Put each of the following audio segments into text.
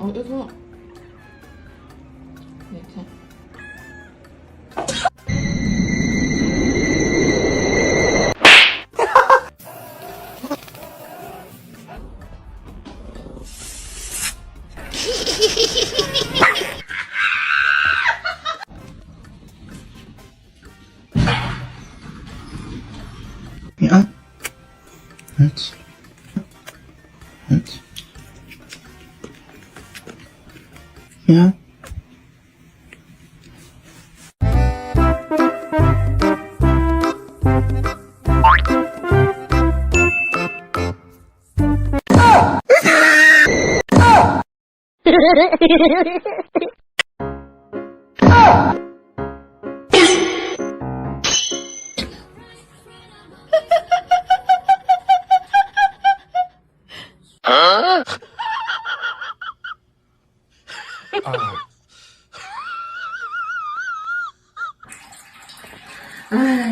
이거 이렇게. Ja. Jetzt. Jetzt. Ja.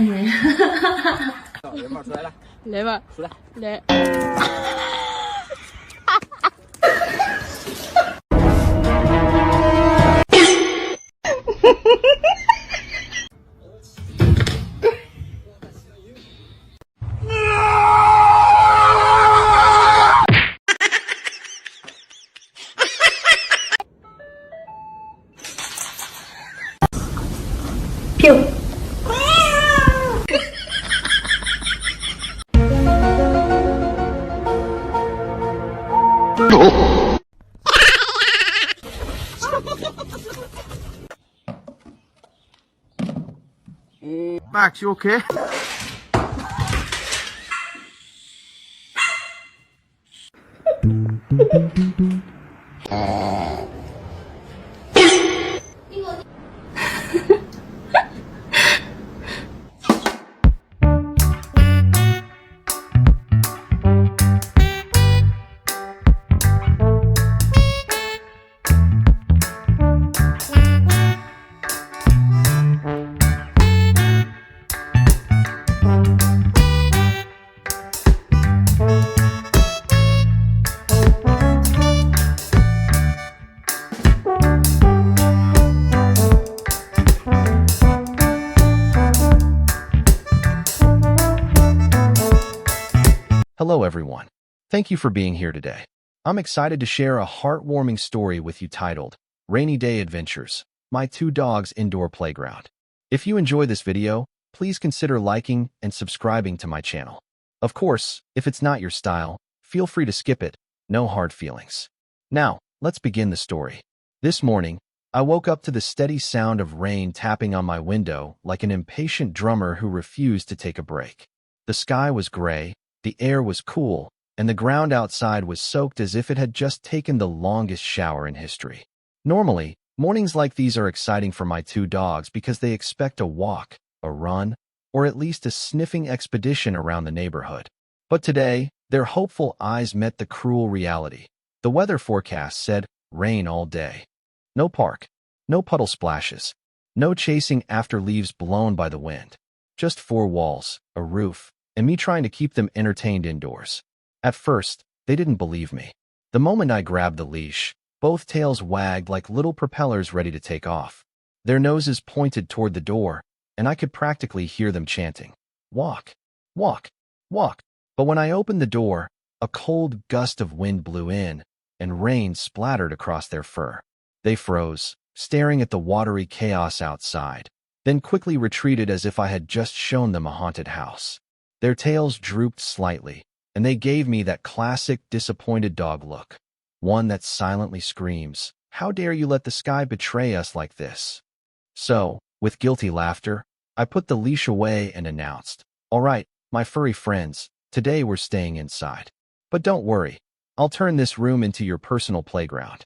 네. 人马出来了，来吧，出来。来。Max, you okay? Hello everyone. Thank you for being here today. I'm excited to share a heartwarming story with you titled, Rainy Day Adventures, My Two Dogs Indoor Playground. If you enjoy this video, please consider liking and subscribing to my channel. Of course, if it's not your style, feel free to skip it, no hard feelings. Now, let's begin the story. This morning, I woke up to the steady sound of rain tapping on my window like an impatient drummer who refused to take a break. The sky was gray, the air was cool, and the ground outside was soaked as if it had just taken the longest shower in history. Normally, mornings like these are exciting for my two dogs because they expect a walk, a run, or at least a sniffing expedition around the neighborhood. But today, their hopeful eyes met the cruel reality. The weather forecast said rain all day. No park, no puddle splashes, no chasing after leaves blown by the wind. Just four walls, a roof, and me trying to keep them entertained indoors. At first, they didn't believe me. The moment I grabbed the leash, both tails wagged like little propellers ready to take off. Their noses pointed toward the door, and I could practically hear them chanting, "Walk, walk, walk." But when I opened the door, a cold gust of wind blew in, and rain splattered across their fur. They froze, staring at the watery chaos outside, then quickly retreated as if I had just shown them a haunted house. Their tails drooped slightly, and they gave me that classic disappointed dog look. One that silently screams, "How dare you let the sky betray us like this?" So, with guilty laughter, I put the leash away and announced, "All right, my furry friends, today we're staying inside. But don't worry, I'll turn this room into your personal playground."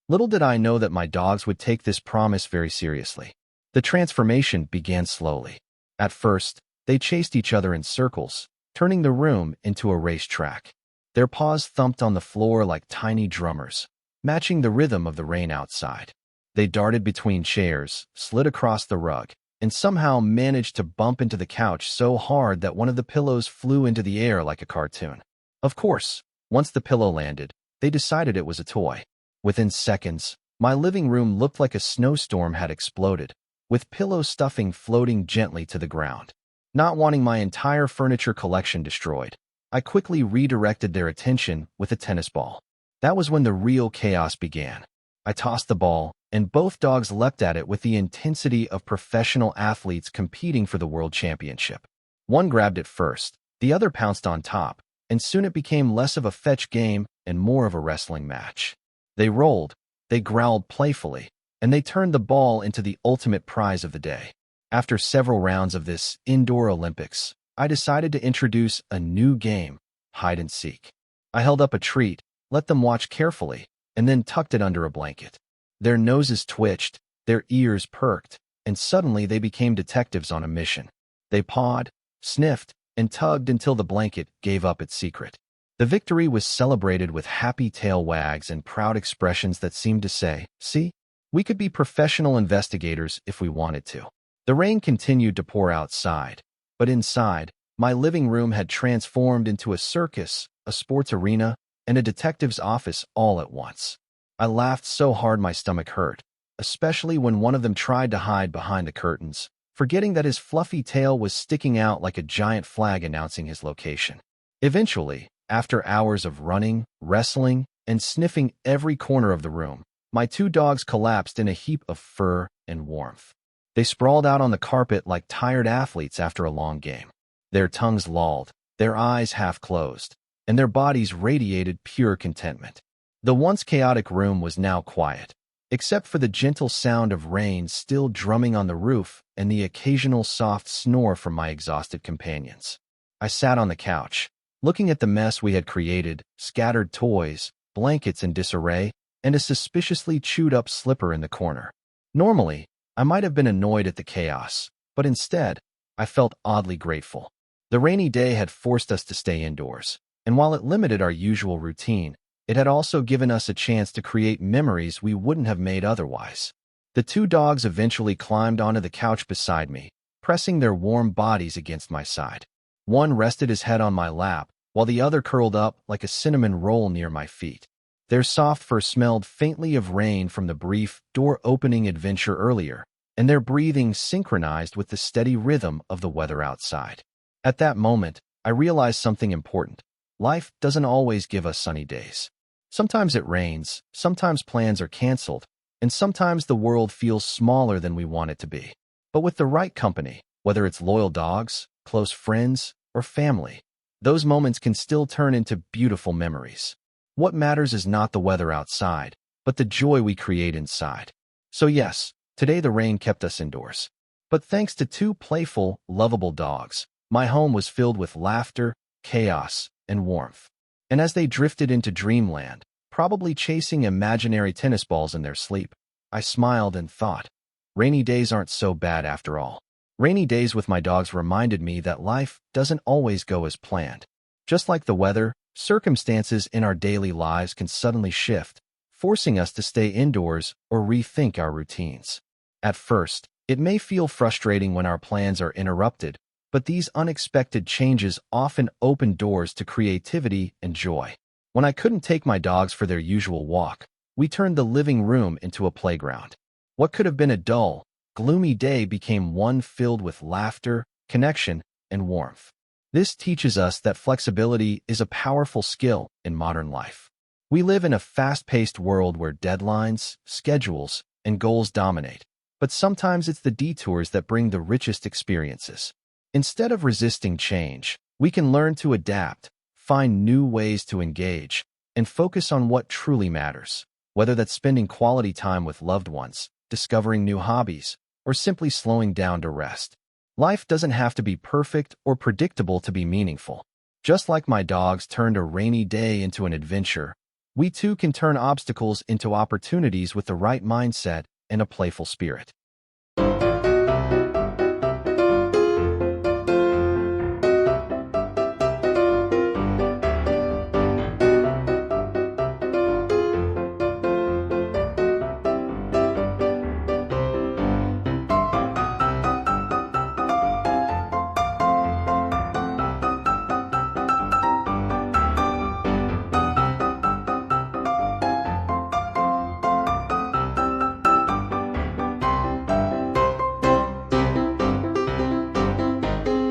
Little did I know that my dogs would take this promise very seriously. The transformation began slowly. At first, they chased each other in circles, turning the room into a racetrack. Their paws thumped on the floor like tiny drummers, matching the rhythm of the rain outside. They darted between chairs, slid across the rug, and somehow managed to bump into the couch so hard that one of the pillows flew into the air like a cartoon. Of course, once the pillow landed, they decided it was a toy. Within seconds, my living room looked like a snowstorm had exploded, with pillow stuffing floating gently to the ground. Not wanting my entire furniture collection destroyed, I quickly redirected their attention with a tennis ball. That was when the real chaos began. I tossed the ball, and both dogs leapt at it with the intensity of professional athletes competing for the world championship. One grabbed it first, the other pounced on top, and soon it became less of a fetch game and more of a wrestling match. They rolled, they growled playfully, and they turned the ball into the ultimate prize of the day. After several rounds of this indoor Olympics, I decided to introduce a new game, hide and seek. I held up a treat, let them watch carefully, and then tucked it under a blanket. Their noses twitched, their ears perked, and suddenly they became detectives on a mission. They pawed, sniffed, and tugged until the blanket gave up its secret. The victory was celebrated with happy tail wags and proud expressions that seemed to say, "See, we could be professional investigators if we wanted to." The rain continued to pour outside, but inside, my living room had transformed into a circus, a sports arena, and a detective's office all at once. I laughed so hard my stomach hurt, especially when one of them tried to hide behind the curtains, forgetting that his fluffy tail was sticking out like a giant flag announcing his location. Eventually, after hours of running, wrestling, and sniffing every corner of the room, my two dogs collapsed in a heap of fur and warmth. They sprawled out on the carpet like tired athletes after a long game. Their tongues lolled, their eyes half closed, and their bodies radiated pure contentment. The once chaotic room was now quiet, except for the gentle sound of rain still drumming on the roof and the occasional soft snore from my exhausted companions. I sat on the couch, looking at the mess we had created, scattered toys, blankets in disarray, and a suspiciously chewed-up slipper in the corner. Normally, I might have been annoyed at the chaos, but instead, I felt oddly grateful. The rainy day had forced us to stay indoors, and while it limited our usual routine, it had also given us a chance to create memories we wouldn't have made otherwise. The two dogs eventually climbed onto the couch beside me, pressing their warm bodies against my side. One rested his head on my lap, while the other curled up like a cinnamon roll near my feet. Their soft fur smelled faintly of rain from the brief, door-opening adventure earlier, and their breathing synchronized with the steady rhythm of the weather outside. At that moment, I realized something important. Life doesn't always give us sunny days. Sometimes it rains, sometimes plans are canceled, and sometimes the world feels smaller than we want it to be. But with the right company, whether it's loyal dogs, close friends, or family, those moments can still turn into beautiful memories. What matters is not the weather outside, but the joy we create inside. So yes, today the rain kept us indoors. But thanks to two playful, lovable dogs, my home was filled with laughter, chaos, and warmth. And as they drifted into dreamland, probably chasing imaginary tennis balls in their sleep, I smiled and thought, rainy days aren't so bad after all. Rainy days with my dogs reminded me that life doesn't always go as planned. Just like the weather, circumstances in our daily lives can suddenly shift, forcing us to stay indoors or rethink our routines. At first, it may feel frustrating when our plans are interrupted, but these unexpected changes often open doors to creativity and joy. When I couldn't take my dogs for their usual walk, we turned the living room into a playground. What could have been a dull, gloomy day became one filled with laughter, connection, and warmth. This teaches us that flexibility is a powerful skill in modern life. We live in a fast-paced world where deadlines, schedules, and goals dominate, but sometimes it's the detours that bring the richest experiences. Instead of resisting change, we can learn to adapt, find new ways to engage, and focus on what truly matters, whether that's spending quality time with loved ones, discovering new hobbies, or simply slowing down to rest. Life doesn't have to be perfect or predictable to be meaningful. Just like my dogs turned a rainy day into an adventure, we too can turn obstacles into opportunities with the right mindset and a playful spirit.